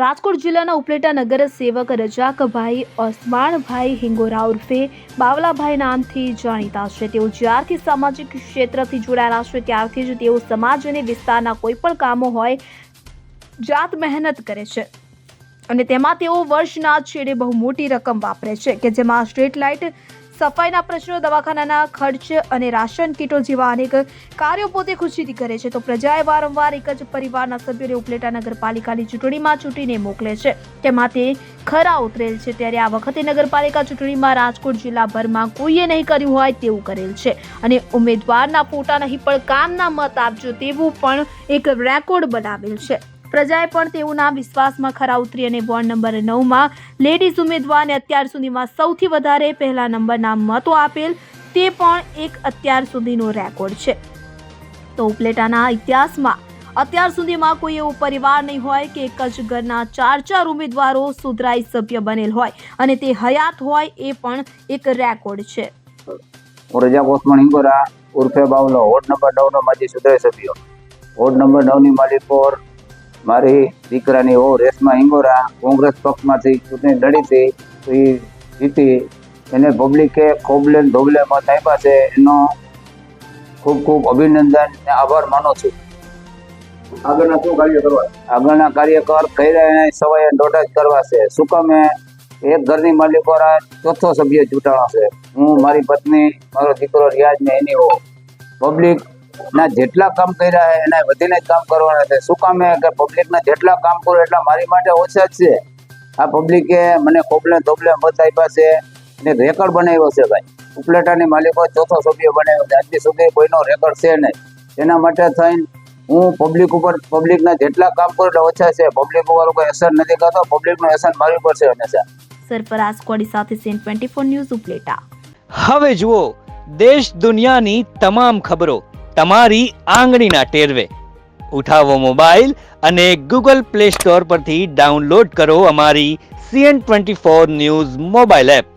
રાજકોટ જિલ્લાના ઉપલેટા નગર સેવક રજાકભાઈ ઓસમાણભાઈ હિંગોરા ઉર્ફે બાવલાભાઈ નામથી જાણીતા છે। તેઓ જ્યારથી સામાજિક ક્ષેત્રથી જોડાયેલા છે ત્યારથી જ તેઓ સમાજ અને વિસ્તારના કોઈ પણ કામો હોય જાત મહેનત કરે છે અને તેમાં તેઓ વર્ષના છેડે બહુ મોટી રકમ વાપરે છે કે જેમાં સ્ટ્રીટ લાઇટ, સફાઈના પ્રશ્નો, દવાખાનાના ખર્ચ અને રાશન કીટો જેવા અનેક કાર્યો પોતે ખુશીથી કરે છે। તો પ્રજાએ વારંવાર એક જ પરિવારના સભ્યોને ઉપલેટા નગરપાલિકાની ચૂંટણીમાં ચૂંટીને મોકલે છે, તેમાં તે ખરા ઉતરેલ છે। ત્યારે આ વખતે નગરપાલિકા ચૂંટણીમાં રાજકોટ જિલ્લાભરમાં કોઈએ નહીં કર્યું હોય તેવું કરેલ છે અને ઉમેદવારના ફોટા નહીં પણ કામના મત આપજો તેવું પણ એક રેકોર્ડ બનાવેલ છે। પ્રજાએ પણ તેઓના વિશ્વાસમાં ખરા ઉતરી અને વોર્ડ નંબર 9માં લેડીઝ ઉમેદવારને અત્યાર સુધીમાં સૌથી વધારે પહેલા નંબરના મતો આપેલ તે પણ એક અત્યાર સુધીનો રેકોર્ડ છે। તો ઉપલેટાના ઇતિહાસમાં અત્યાર સુધીમાં કોઈ એવો પરિવાર નહીં હોય કે એક જ ઘરના 4 ઉમેદવારો સુધરાઈ સભ્ય બનેલ હોય અને તે હયાત હોય એ પણ એક રેકોર્ડ છે। રજાક ઓસમાણ હિંગોરા ઉર્ફે બાવલો, વોર્ડ નંબર 9નો માજી સુધરાઈ સભ્યો। વોર્ડ નંબર 9ની માલિકોર મારી દીકરાની ઓ રેશમા હિંગોરા કોંગ્રેસ પક્ષમાંથી ચૂંટણી લડી હતી, તો એ જીતી। એને પબ્લિકે ખોબલે ધોબલે મત આપ્યા છે, એનો ખૂબ ખૂબ અભિનંદન અને આભાર માનું છું। આગળના શું કાર્ય કરવા? આગળના કાર્યકર કર્યા એને સવાય દોઢ જ કરવા છે। શું કામે એક ઘરની માલિકોરા 4થો સભ્ય ચૂંટાણો છે। હું, મારી પત્ની, મારો દીકરો રિયાજ ને એની હો પબ્લિક ના જેટલા કામ કર્યા છે એના વધીને જ કામ કરવાના છે। શું કામે કે પબ્લિક ના જેટલા કામ કરું એટલા મારી માટે ઓછા જ છે। આ પબ્લિકે મને ખોબલે ધોબલે મત આપ્યા છે અને રેકોર્ડ બનાવ્યો છે ભાઈ। ઉપલેટાની માલિકો 4થો સભ્ય બનાવ્યો છે, આજથી સુધી કોઈનો રેકોર્ડ છે નહીં। એના માટે થઈને હું પબ્લિક ઉપર પબ્લિકના જેટલા કામ કરું એટલે ઓછા છે। પબ્લિક ઉપર કોઈ અસર નથી કરતો, પબ્લિકનો અસર મારી ઉપર છે હંમેશા। સરફરાઝ કોડી સાથે સીએન 24 ન્યૂઝ ઉપલેટા। હવે જુઓ દેશ દુનિયાની તમામ ખબરો તમારી આંગળીના ટેરવે। ઉઠાવો મોબાઈલ અને ગૂગલ પ્લે સ્ટોર પરથી ડાઉનલોડ કરો અમારી સીએન 24 ન્યૂઝ મોબાઈલ એપ।